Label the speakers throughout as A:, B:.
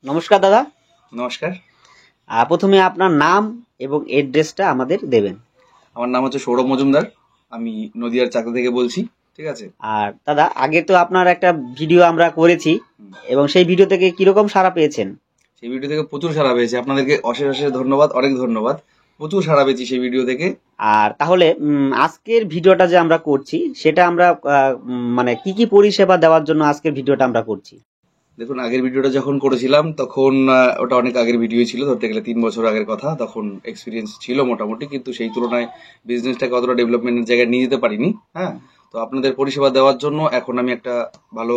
A: নমস্কার দাদা।
B: নমস্কার।
A: প্রথমে আপনার নাম এবং এড্রেসটা আমাদের দেবেন।
B: আমার নাম হচ্ছে সৌরভ মজুমদার, আমি নদিয়ার চাকদা থেকে বলছি। ঠিক আছে।
A: আর দাদা, আগে তো আপনার একটা ভিডিও আমরা করেছি এবং সেই ভিডিও থেকে কিরকম সাড়া পেয়েছেন?
B: সেই ভিডিও থেকে প্রচুর সাড়া পেয়েছি, আপনাদেরকে অশেষ অশেষ ধন্যবাদ, অনেক ধন্যবাদ। প্রচুর সাড়া পেয়েছি সেই ভিডিও থেকে।
A: আর তাহলে আজকের ভিডিওটা যে আমরা করছি সেটা আমরা মানে কি কি পরিষেবা দেওয়ার জন্য আজকের ভিডিওটা আমরা করছি?
B: দেখুন, আগের ভিডিওটা যখন করেছিলাম তখন ওটা অনেক আগের ভিডিও ছিল, ধরতে গেলে 3 বছর আগের কথা। তখন এক্সপিরিয়েন্স ছিল মোটামুটি, কিন্তু সেই তুলনায় বিজনেসটাকে অতটা ডেভেলপমেন্টের জায়গায় নিয়ে যেতে পারিনি। হ্যাঁ, তো আপনাদের পরিষেবা দেওয়ার জন্য এখন আমি একটা ভালো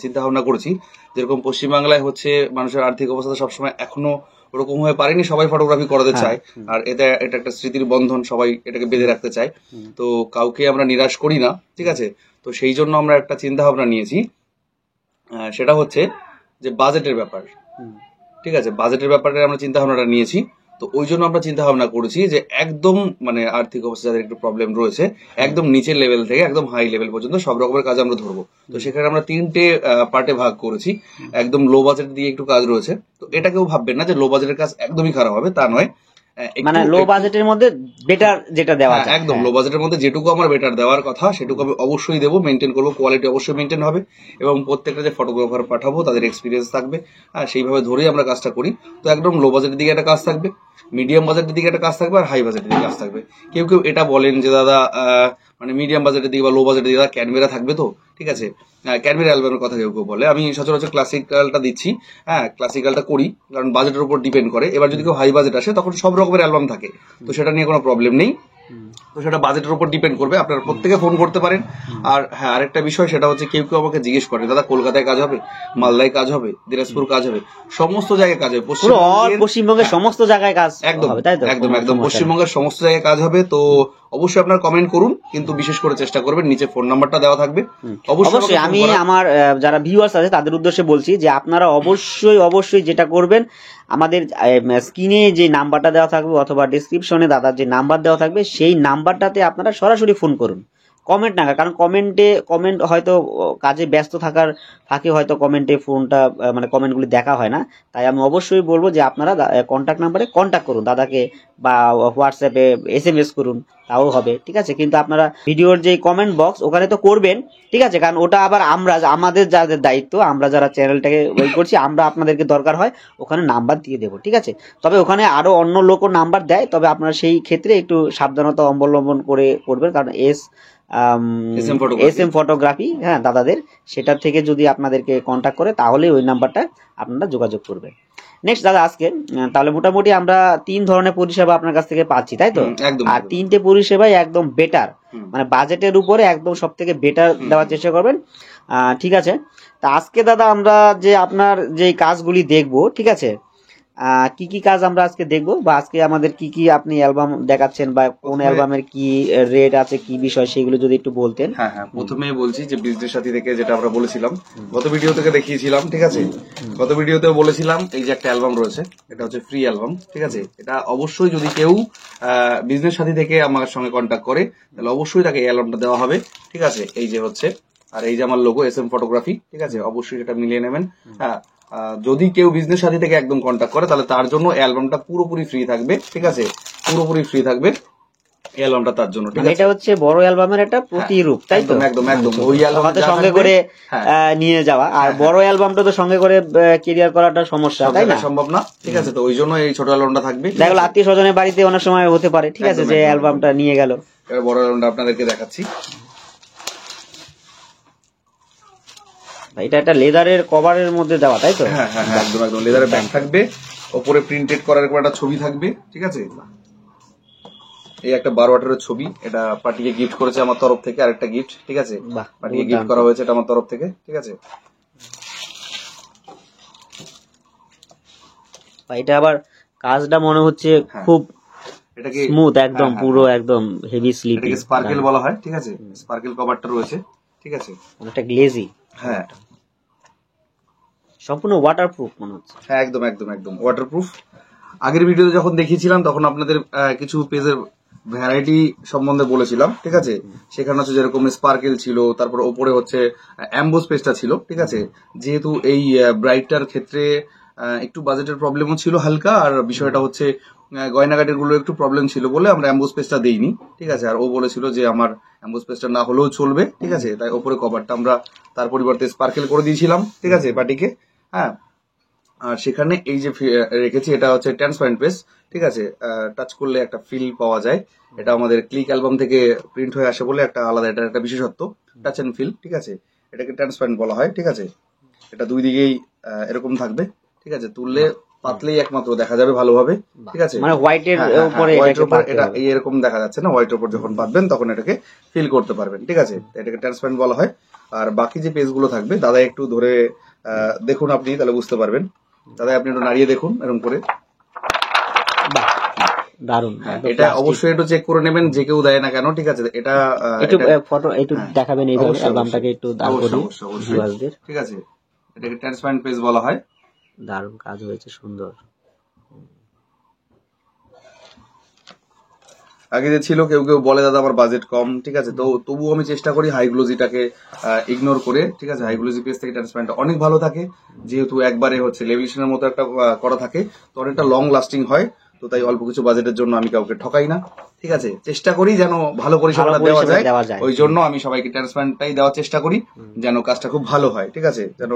B: চিন্তা ভাবনা করেছি। যেরকম পশ্চিমবাংলায় হচ্ছে মানুষের আর্থিক অবস্থা সবসময় এখনো ওরকম হয়ে পারেনি, সবাই ফটোগ্রাফি করাতে চায়, আর এটা একটা স্মৃতির বন্ধন, সবাই এটাকে বেঁধে রাখতে চায়। তো কাউকে আমরা নিরাশ করি না, ঠিক আছে। তো সেই জন্য আমরা একটা চিন্তা ভাবনা নিয়েছি, সেটা হচ্ছে যে বাজেটের ব্যাপার। ঠিক আছে, বাজেটের ব্যাপারে আমরা চিন্তা ভাবনাটা নিয়েছি। তো ওই জন্য আমরা চিন্তা ভাবনা করেছি যে একদম মানে আর্থিক অবস্থা যাদের একটু প্রবলেম রয়েছে, একদম নিচের লেভেল থেকে একদম হাই লেভেল পর্যন্ত সব রকমের কাজ আমরা ধরবো। তো সেখানে আমরা 3টে পার্টে ভাগ করেছি। একদম লো বাজেট দিয়ে একটু কাজ রয়েছে। তো এটা কেউ ভাববেন না যে লো বাজেটের কাজ একদমই খারাপ হবে, তা নয়।
A: মানে লো বাজেটের মধ্যে বেটার যেটা দেওয়া যায়,
B: একদম লো বাজেটের মধ্যে যেটুকু আমার বেটার দেওয়ার কথা সেটুকু আমি অবশ্যই দেবো, মেনটেন করবো, কোয়ালিটি অবশ্যই মেনটেন হবে, এবং প্রত্যেকটা যে ফটোগ্রাফার পাঠাবো তাদের এক্সপিরিয়েন্স থাকবে। সেইভাবে ধরেই আমরা কাজটা করি। তো একদম লো বাজেটের দিকে একটা কাজ থাকবে, মিডিয়াম বাজেটের দিকে একটা কাজ থাকবে, আর হাই বাজেটের দিকে কাজ থাকবে। কেউ কেউ এটা বলেন যে দাদা মানে মিডিয়াম বাজেটের দিকে বা লো বাজেটের দিকে ক্যানভেরা থাকবে, তো ঠিক আছে, ক্যানভেরা অ্যালবামের কথা কেউ কেউ বলে। আমি সচরাচর ক্লাসিক্যালটা দিচ্ছি। হ্যাঁ, ক্লাসিক্যালটা করি, কারণ বাজেটের উপর ডিপেন্ড করে। এবার যদি কেউ হাই বাজেট আসে তখন সব রকমের অ্যালবাম থাকে, তো সেটা নিয়ে কোনো প্রবলেম নেই। তো সেটা বাজেটের উপর ডিপেন্ড করবে, আপনারা প্রত্যেকে ফোন করতে পারেন। আর হ্যাঁ, আরেকটা বিষয়, সেটা হচ্ছে কেউ কেউ আমাকে জিজ্ঞেস করে দাদা কলকাতায় কাজ হবে, মালদায় কাজ হবে, দিনাজপুর কাজ হবে, সমস্ত জায়গায় কাজ হবে,
A: পশ্চিমবঙ্গের সমস্ত জায়গায় কাজ
B: একদম একদম একদম পশ্চিমবঙ্গের সমস্ত জায়গায় কাজ হবে। তো অবশ্যই আপনারা কমেন্ট করুন, কিন্তু বিশেষ করে চেষ্টা করবেন নিচে ফোন নাম্বারটা দেওয়া থাকবে।
A: অবশ্যই আমি আমার যারা ভিউয়ার্স আছে তাদের উদ্দেশ্যে বলছি যে আপনারা অবশ্যই যেটা করবেন, আমাদের স্ক্রিনে যে নাম্বারটা দেওয়া থাকবে অথবা ডিসক্রিপশনে দাদার যে নাম্বার দেওয়া থাকবে সেই নাম্বারটাতে আপনারা সরাসরি ফোন করুন, কমেন্ট না। কারণ কমেন্ট হয়তো কাজে ব্যস্ত থাকার ফাঁকে হয়তো কমেন্টে ফোনটা মানে কমেন্টগুলি দেখা হয় না। তাই আমি অবশ্যই বলবো যে আপনারা কন্ট্যাক্ট নাম্বারে কন্ট্যাক্ট করুন দাদাকে, বা হোয়াটসঅ্যাপে SMS করুন, তাও হবে, ঠিক আছে। কিন্তু আপনারা ভিডিওর যে কমেন্ট বক্স ওখানে তো করবেন, ঠিক আছে, কারণ ওটা আবার আমাদের যাদের দায়িত্ব, আমরা যারা চ্যানেলটাকে ওই করছি, আমরা আপনাদেরকে দরকার হয় ওখানে নাম্বার দিয়ে দেবো, ঠিক আছে। তবে ওখানে আরও অন্য লোকও নাম্বার দেয়, তবে আপনারা সেই ক্ষেত্রে একটু সাবধানতা অবলম্বন করে করবেন, কারণ SM ফটোগ্রাফি, হ্যাঁ, দাদাদের সেটার থেকে যদি আপনাদেরকে কন্ট্যাক্ট করে তাহলে ওই নাম্বারটা আপনারা যোগাযোগ করবেন। নেক্সট দাদা, আজকে তাহলে মোটামুটি আমরা 3 ধরনের পরিষেবা আপনার কাছ থেকে পাচ্ছি, তাই তো? আর 3টে পরিষেবাই একদম বেটার, মানে বাজেটের উপরে একদম সব থেকে বেটার দেওয়ার চেষ্টা করবেন, ঠিক আছে। তা আজকে দাদা আমরা যে আপনার যে কাজগুলি দেখবো, ঠিক আছে, কি কি কাজ আমরা আজকে দেখবো, বা আজকে আমাদের কি কি আপনি অ্যালবাম দেখাচ্ছেন, বা কোন অ্যালবামের কি রেট আছে, কি বিষয়, সেগুলো যদি একটু বলতেন।
B: হ্যাঁ, প্রথমে বলছি যে বিজনেস সাথী থেকে যেটা আমরা বলেছিলাম, গত ভিডিও থেকে দেখিয়েছিলাম, ঠিক আছে। গত ভিডিওতেও বলেছিলাম এই যে একটা অ্যালবাম রয়েছে, এটা হচ্ছে ফ্রি অ্যালবাম, ঠিক আছে। এটা অবশ্যই যদি কেউ বিজনেস সাথী থেকে আমার সঙ্গে কন্ট্যাক্ট করে তাহলে অবশ্যই তাকে এই অ্যালবামটা দেওয়া হবে, ঠিক আছে। এই যে হচ্ছে, আর এই যে আমার লোগো SM ফটোগ্রাফি, ঠিক আছে, অবশ্যই সেটা মিলিয়ে নেবেন। হ্যাঁ, যদি কেউ বিজনেস সাথী থেকে একদম কন্ট্যাক্ট করে তাহলে তার জন্য অ্যালবামটা পুরোপুরি ফ্রি থাকবে, ঠিক আছে, পুরোপুরি ফ্রি থাকবে অ্যালবামটা তার জন্য, ঠিক আছে।
A: এটা হচ্ছে বড় অ্যালবামের একটা প্রতিরূপ, তাই তো?
B: একদম একদম ওই অ্যালবামটা
A: সঙ্গে করে নিয়ে যাওয়া, আর বড় অ্যালবামটা তো সঙ্গে করে ক্যারিয়ার করাটা সমস্যা, তাই না?
B: সম্ভব না, ঠিক আছে। তো ওই জন্য এই ছোট অ্যালবামটা থাকবে।
A: দেখো আত্মীয় স্বজনের বাড়িতে অনেক সময় হতে পারে, ঠিক আছে, যে অ্যালবামটা নিয়ে গেল।
B: এবার বড় অ্যালবামটা আপনাদেরকে দেখাচ্ছি।
A: এটা একটা লেদারের কভারের মধ্যে দেওয়া, তাই তো?
B: হ্যাঁ, একদম একদম লেদারের ব্যাগ থাকবে, ওপরে প্রিন্টেড করার একটা ছবি থাকবে, ঠিক আছে। এই একটা 12 ছবি, এটা পার্টিকে গিফট করেছে আমার তরফ থেকে, আরেকটা গিফট, ঠিক আছে, পার্টিকে গিফট করা হয়েছে এটা আমার তরফ থেকে, ঠিক আছে।
A: এটা আবার কাজটা মনে হচ্ছে খুব এটাকে স্মুথ, একদম পুরো একদম হেভি স্লিপি,
B: এটাকে স্পার্কেল বলা হয়, ঠিক আছে। স্পার্কেল কভারটা রয়েছে, ঠিক আছে,
A: অনেকটা গ্লেজি।
B: হ্যাঁ,
A: সম্পূর্ণ ওয়াটারপ্রুফ মনে হচ্ছে।
B: হ্যাঁ, একদম একদম একদম ওয়াটারপ্রুফ। আগের ভিডিওতে যখন দেখিয়েছিলাম তখন আপনাদের কিছু পেজের ভ্যারাইটি সম্বন্ধে বলেছিলাম, ঠিক আছে। সেখানে হচ্ছে যেরকম স্পার্কেল ছিল, তারপর ওপরে হচ্ছে অ্যাম্বোস পেজটা ছিল, ঠিক আছে। যেহেতু এই ব্রাইটটার ক্ষেত্রে একটু বাজেটের প্রবলেমও ছিল হালকা, আর বিষয়টা হচ্ছে গয়নাগাটির গুলো একটু প্রবলেম ছিল বলে আমরা অ্যাম্বুস পেজটা দেইনি, ঠিক আছে। আর ও বলেছিল যে আমার অ্যাম্বুস পেজটা না হলেও চলবে, ঠিক আছে, তাই ওপরে কভারটা আমরা তার পরিবর্তে স্পার্কেল করে দিয়েছিলাম, ঠিক আছে, পার্টিকে। হ্যাঁ, আর সেখানে এই যে রেখেছি এটা হচ্ছে ট্রান্সপারেন্ট পেজ, ঠিক আছে, টাচ করলে একটা ফিল পাওয়া যায়। এটা আমাদের ক্লিক অ্যালবাম থেকে প্রিন্ট হয়ে আসে বলে একটা আলাদা, এটা একটা বিশেষত্ব, টাচ এন্ড ফিল, ঠিক আছে। এটাকে ট্রান্সপারেন্ট বলা হয়, ঠিক আছে। এটা দুই দিকেই এরকম থাকবে, ঠিক আছে, তুললে পাতলেই একমাত্র দেখা যাবে ভালোভাবে, ঠিক আছে।
A: মানে হোয়াইটের উপরে
B: হোয়াইটের উপর এটা এরকম দেখা যাচ্ছে না, হোয়াইটের উপর যখন পাতবেন তখন এটাকে ফিল করতে পারবেন, ঠিক আছে। এটাকে ট্রান্সপারেন্ট বলা হয়। আর বাকি যে পেজগুলো থাকবে দাদা একটু ধরে দেখুন, আপনি তাহলে বুঝতে পারবেন। দাদা আপনি একটু নাড়িয়ে দেখুন এরকম করে।
A: দারুন।
B: এটা অবশ্যই একটু চেক করে নেবেন, যে কেউ দেয় না কেন, ঠিক আছে। এটা
A: একটু ফটো একটু দেখাবেন এইভাবে অ্যালবামটাকে একটু দাঁড় করিয়ে ভিউয়ারদের,
B: ঠিক আছে। এটাকে ট্রান্সপারেন্ট পেজ বলা হয়।
A: দারুন কাজ হয়েছে, সুন্দর।
B: আগে যে ছিল কেউ কেউ বলে দাদা আমার বাজেট কম, ঠিক আছে, তো তবুও আমি চেষ্টা করি হাই গ্লোজিটাকে ইগনোর করে, ঠিক আছে। হাই গ্লোজি পেজ থেকে ট্রান্সপারেন্ট অনেক ভালো থাকে, যেহেতু একবারে হচ্ছে লেভিলেশনের মতো একটা করা থাকে, তো অনেকটা লং লাস্টিং হয়। তো তাই অল্প কিছু বাজেটের জন্য আমি কাউকে ঠকাই না, ঠিক আছে। চেষ্টা করি যেন ভালো পরিষেবাটা দেওয়া যায়, ওই জন্য আমি সবাইকে ট্রান্সপারেন্টটাই দেওয়ার চেষ্টা করি, যেন কাজটা খুব ভালো হয়, ঠিক আছে, যেন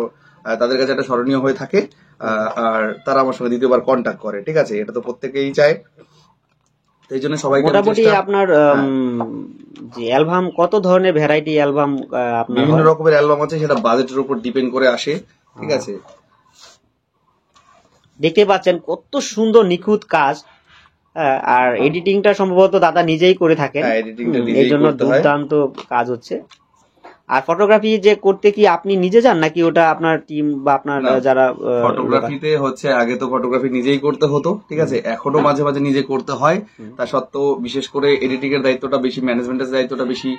B: তাদের কাছে একটা স্মরণীয় হয়ে থাকে, আর তারা আমার সঙ্গে দ্বিতীয়বার কন্ট্যাক্ট করে, ঠিক আছে। এটা তো প্রত্যেকেই চায়, এই জন্য সবাইকে
A: মোটামুটি আপনার যে অ্যালবাম, কত ধরনের ভ্যারাইটি অ্যালবাম আপনার?
B: বিভিন্ন রকমের অ্যালবাম আছে, সেটা বাজেটের উপর ডিপেন্ড করে আসে, ঠিক আছে।
A: দেখতে পাচ্ছেন কত সুন্দর নিখুঁত কাজ, আর এডিটিংটা সম্ভবত দাদা নিজেই করে থাকেন, এই জন্য দুর্দান্ত কাজ হচ্ছে। আর ফটোগ্রাফি যে করতে কি আপনি নিজে যান নাকি ওটা আপনার টিম বা আপনার যারা?
B: ফটোগ্রাফিতে হচ্ছে আগে তো ফটোগ্রাফি নিজেই করতে হতো, ঠিক আছে, এখনো মাঝে মাঝে নিজে করতে হয়। তা সত্ত্বেও বিশেষ করে এডিটিং এর দায়িত্বটা বেশি, ম্যানেজমেন্টের দায়িত্বটা বেশি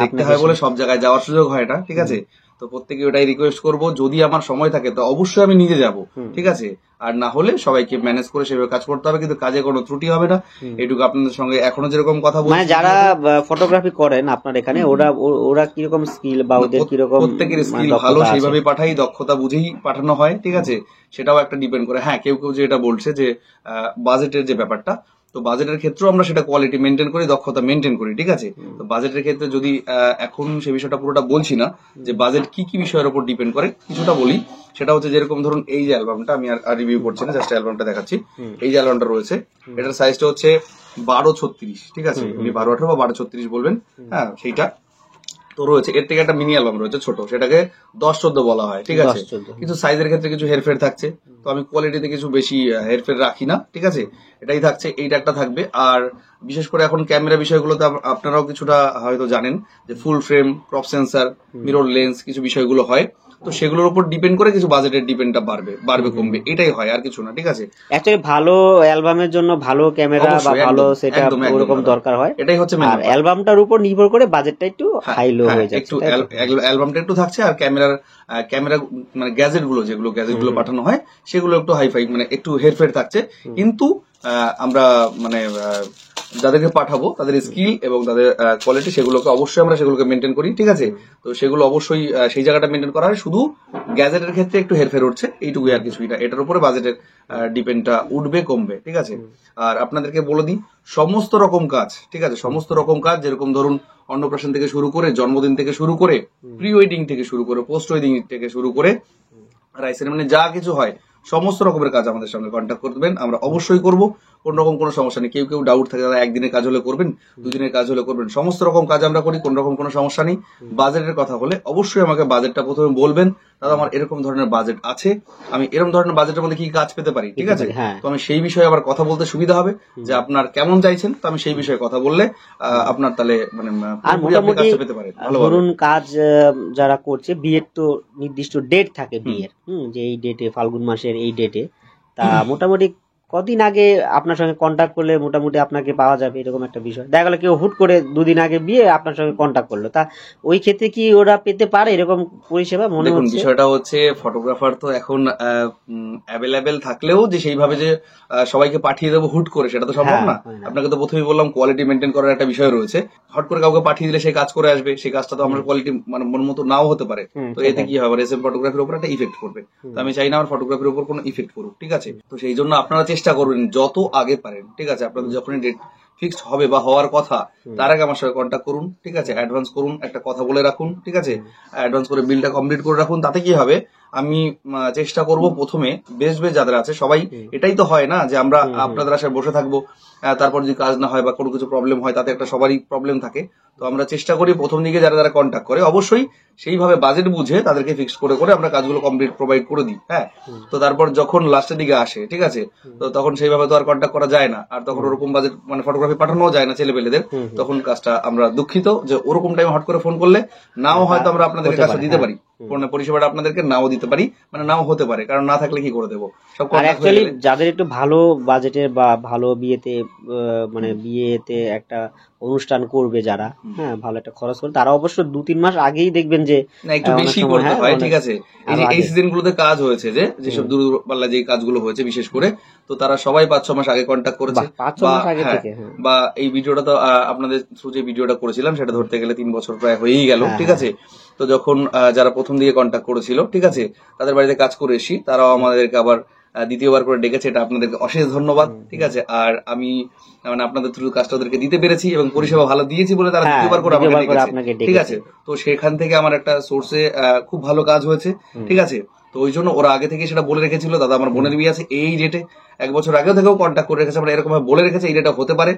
B: দেখতে হয় বলে সব জায়গায় যাওয়ার সুযোগ হয় না, ঠিক আছে। তো প্রত্যেকে ওটাই রিকোয়েস্ট করবো, যদি আমার সময় থাকে তো অবশ্যই আমি নিজে যাব, ঠিক আছে। আর না হলে সবাইকে ম্যানেজ করে সেভাবে কাজ করতে হবে, কিন্তু কাজে কোনো ত্রুটি হবে না, এটুকু আপনাদের সঙ্গে এখনো যেরকম কথা বলছি।
A: মানে যারা ফটোগ্রাফি করেন আপনার এখানে, ওরা কিরকম স্কিল বা ওদের কিরকম?
B: প্রত্যেকের স্কিল ভালো, সেইভাবে পাঠাই, দক্ষতা বুঝেই পাঠানো হয়, ঠিক আছে। সেটাও একটা ডিপেন্ড করে। হ্যাঁ, কেউ কেউ যে এটা বলছে যে বাজেটের যে ব্যাপারটা, তো বাজেটের ক্ষেত্রেও আমরা সেটা কোয়ালিটি মেনটেন করি, দক্ষতা মেনটেন করি, ঠিক আছে। তো বাজেটের ক্ষেত্রে যদি এখন সে বিষয়টা পুরোটা বলছি না যে বাজেট কি কি বিষয়ের উপর ডিপেন্ড করে, কিছুটা বলি। সেটা হচ্ছে যেরকম ধরুন এই যে অ্যালবামটা আমি আর রিভিউ করছি না, জাস্ট অ্যালবামটা দেখাচ্ছি। এই যে অ্যালবামটা রয়েছে, এটার সাইজটা হচ্ছে 12:36, ঠিক আছে। উনি 12:18 বা 12:36 বলবেন, হ্যাঁ সেইটা তো রয়েছে। এর থেকে একটা মিনি অ্যালবাম রয়েছে ছোট, সেটাকে 10-14 বলা হয়, ঠিক আছে। কিন্তু সাইজের ক্ষেত্রে কিছু হেরফের থাকছে, তো আমি কোয়ালিটিতে কিছু বেশি হেরফের রাখি না, ঠিক আছে। এটাই থাকছে, এইটা একটা থাকবে। আর বিশেষ করে এখন ক্যামেরা বিষয়গুলোতে আপনারাও কিছুটা হয়তো জানেন যে full frame, crop sensor, mirror lens কিছু বিষয়গুলো হয়, তো সেগুলোর উপর ডিপেন্ড করে কিছু বাজেটের ডিপেন্ডটা বাড়বে কমবে, এটাই হয়, আর কিছু না, ঠিক আছে।
A: অ্যাকচুয়ালি ভালো অ্যালবামের জন্য ভালো ক্যামেরা বা ভালো সেটআপ ওরকম দরকার হয়,
B: এটাই হচ্ছে।
A: আর অ্যালবামটার উপর নির্ভর করে বাজেটটা একটু হাই লো হয়ে যাচ্ছে,
B: একটু অ্যালবামটা একটু থাকছে, আর ক্যামেরা মানে গ্যাজেট গুলো পাঠানো হয় সেগুলো একটু হাইফাই, মানে একটু হেরফের থাকছে। কিন্তু আমরা মানে যাদেরকে পাঠাবো তাদের স্কিল এবং তাদের কোয়ালিটি সেগুলোকে অবশ্যই আমরা সেগুলোকে মেনটেন করি, ঠিক আছে। তো সেগুলো অবশ্যই সেই জায়গাটা মেনটেন করা হয়। শুধু গ্যাজেটের ক্ষেত্রে একটু হেরফের উঠছে, এইটুকুই, আর কিছুই না। এটার উপরে বাজেটের ডিপেন্ডটা উঠবে কমবে, ঠিক আছে। আর আপনাদেরকে বলে দিই, সমস্ত রকম কাজ, ঠিক আছে, সমস্ত রকম কাজ, যেরকম ধরুন অন্নপ্রাশন থেকে শুরু করে, জন্মদিন থেকে শুরু করে, প্রি ওয়েডিং থেকে শুরু করে, পোস্ট ওয়েডিং থেকে শুরু করে, রাইস সেরেমনি যা কিছু হয় সমস্ত রকমের কাজ আমাদের সঙ্গে কন্ট্যাক্ট করবেন, আমরা অবশ্যই করব। কোন রকম কোনো সমস্যা নেই। কেউ কেউ ডাউট থাকে দাদা একদিনের কাজ হলে করবেন, দুদিনের কাজ হলে করবেন, সমস্ত রকম কাজ আমরা করি, কোন রকম কোনো সমস্যা নেই। বাজেটের কথা হলে অবশ্যই আমাকে বাজেটটা প্রথমে বলবেন, দাদা আমার এরকম ধরনের বাজেট আছে, আমি এরকম ধরনের বাজেটের মধ্যে কি কাজ পেতে পারি, ঠিক আছে। তো আমি সেই বিষয়ে আবার কথা বলতে সুবিধা হবে যে আপনার কেমন চাইছেন, তো আমি সেই বিষয়ে কথা বললে আপনার তাহলে মানে পেতে পারেন।
A: ধরুন কাজ যারা করছে, বিয়ের তো নির্দিষ্ট ডেট থাকে বিয়ের, যে এই ডেটে, ফাল্গুন মাসের এই ডেটে, তা মোটামুটি কদিন আগে আপনার সঙ্গে কন্ট্যাক্ট করলে মোটামুটি আপনাকে পাওয়া যাবে, এরকম একটা বিষয়। দেখা গেল কেউ হুট করে 2 দিন আগে বিয়ে আপনার সঙ্গে কন্ট্যাক্ট করলো, তা ওই ক্ষেত্রে কি ওরা পেতে পারে এরকম পরিষেবা মনে
B: দেখুন
A: হচ্ছে?
B: বিষয়টা হচ্ছে ফটোগ্রাফার তো এখন অ্যাভেলেবেল থাকলেও যে সেইভাবে যে সবাইকে পাঠিয়ে দেবো হুট করে সেটা তো সম্ভব
A: হ্যাঁ,
B: না।
A: হয় না।
B: আপনাকে তো প্রথমেই বললাম কোয়ালিটি মেনটেন করার একটা বিষয় রয়েছে। হট করে কাউকে পাঠিয়ে দিলে সে কাজ করে আসবে, সেই কাজটা তো আমার কোয়ালিটি মানে মন মতো নাও হতে পারে। তো এতে কি হবে, এসএম ফটোগ্রাফির উপর একটা ইফেক্ট করবে। তো আমি চাই না আমার ফটোগ্রাফির উপর কোনো ইফেক্ট করুক, ঠিক আছে। তো সেই জন্য আপনারা চেষ্টা করবেন যত আগে পারেন, ঠিক আছে। আপনাদের যখনই ডেট ফিক্সড হবে বা হওয়ার কথা তার আগে আমার সঙ্গে কন্ট্যাক্ট করুন, ঠিক আছে। অ্যাডভান্স করুন, একটা কথা বলে রাখুন, ঠিক আছে। অ্যাডভান্স করে বিলটা কমপ্লিট করে রাখুন। তাতে কি হবে, আমি চেষ্টা করব প্রথমে বেস্ট বেস্ট যাদের আছে সবাই, এটাই তো হয় না যে আমরা আপনাদের আশায় বসে থাকবো, তারপর যদি কাজ না হয় বা কোনো কিছু প্রবলেম হয় তাতে একটা সবারই প্রবলেম থাকে। তো আমরা চেষ্টা করি প্রথম দিকে যারা যারা কন্ট্যাক্ট করে অবশ্যই সেইভাবে বাজেট বুঝে তাদেরকে ফিক্স করে করে আমরা কাজগুলো কমপ্লিট প্রোভাইড করে দিই। হ্যাঁ, তো তারপর যখন লাস্টের দিকে আসে, ঠিক আছে, তো তখন সেইভাবে তো আর কন্ট্যাক্ট করা যায় না, আর তখন ওরকম বাজেট মানে ফটোগ্রাফি পাঠানো যায় না ছেলে পেলেদের। তখন কাজটা আমরা দুঃখিত যে ওরকম টাইম হট করে ফোন করলে নাও হয়তো আমরা আপনাদেরকে কাজটা দিতে পারি, পরিষেবাটা আপনাদেরকে নাও দিতে পারি, মানে নাও হতে পারে, কারণ না থাকলে কি করে দেবো সব
A: আর
B: কন্ট্যাক্ট হয়ে
A: অ্যাকচুয়ালি
B: গেলে।
A: যাদের একটু ভালো বাজেটের বা ভালো বিয়েতে মানে বিয়েতে একটা অনুষ্ঠান করবে যারা, হ্যাঁ, ভালো একটা খরচ করে, তারা অবশ্য 2-3 মাস আগেই দেখবেন যে
B: না একটু
A: অনেক
B: বেশি
A: সময়,
B: করতে
A: হ্যাঁ,
B: হয়,
A: অনেক
B: ঠিক আছে। এই
A: আরো
B: যে এই
A: আগে।
B: সিজন গুলোতে কাজ হয়েছে যেসব দূরপাল্লা যে কাজগুলো হয়েছে বিশেষ করে, তো তারা সবাই 5-6 মাস আগে কন্ট্যাক্ট করেছে।
A: বাহ, 5-6
B: বা
A: মাস আগে
B: হ্যাঁ,
A: থেকে, হ্যাঁ।
B: বা এই ভিডিওটা তো আপনাদের থ্রু যে ভিডিওটা করেছিলাম সেটা ধরতে গেলে 3 বছর প্রায় হয়েই গেল,
A: হ্যাঁ,
B: ঠিক আছে। তো যখন যারা প্রথম দিকে কন্ট্যাক্ট করেছিল, ঠিক আছে, তাদের বাড়িতে কাজ করে এসি, তারাও আমাদেরকে আবার দ্বিতীয়বার করে ডেকেছে, এটা আপনাদেরকে অশেষ ধন্যবাদ, ঠিক আছে। আর আমি মানে আপনাদের থ্রু কাজটা ওদেরকে দিতে পেরেছি এবং পরিষেবা ভালো দিয়েছি বলে তারা
A: হ্যাঁ,
B: দ্বিতীয়বার করে আমাকে
A: দ্বিতীয়বার করে
B: ডেকেছে,
A: আপনাকে
B: ঠিক
A: ডেকেছে।
B: আছে। তো সেখান থেকে আমার একটা সোর্সে খুব ভালো কাজ হয়েছে, ঠিক আছে। তো ওই জন্য ওরা আগে থেকে সেটা বলে রেখেছিল, দাদা আমার বোনের বিয়ে আছে এই ডেটে, 1 বছর আগেও থেকেও কন্ট্যাক্ট করে রেখেছে, আমরা এরকম ভাবে বলে রেখেছে এই ডেটটা হতে পারে।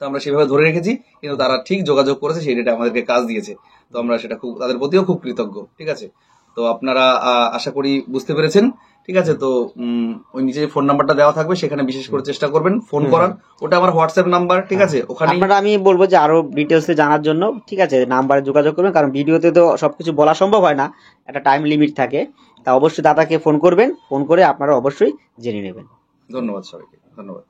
B: তো আমরা সেভাবে ধরে রেখেছি, কিন্তু তারা ঠিক যোগাযোগ করেছে, সেই ডেটে আমাদেরকে কাজ দিয়েছে। তো আমরা সেটা খুব তাদের প্রতিও খুব কৃতজ্ঞ, ঠিক আছে। তো আপনারা আশা করি বুঝতে পেরেছেন, ঠিক আছে। তো ওই নিচে ফোন নাম্বারটা দেওয়া থাকবে, সেখানে বিশেষ করে চেষ্টা করবেন ফোন করার। ওটা আমার হোয়াটসঅ্যাপ নাম্বার, ঠিক আছে। ওখানে
A: আপনারা, আমি বলবো যে আরো ডিটেলসে জানার জন্য, ঠিক আছে, নাম্বারে যোগাযোগ করবেন, কারণ ভিডিওতে তো সবকিছু বলা সম্ভব হয় না, একটা টাইম লিমিট থাকে। তা অবশ্যই দাদাকে ফোন করবেন, ফোন করে আপনারা অবশ্যই জেনে নেবেন।
B: ধন্যবাদ সবাইকে, ধন্যবাদ।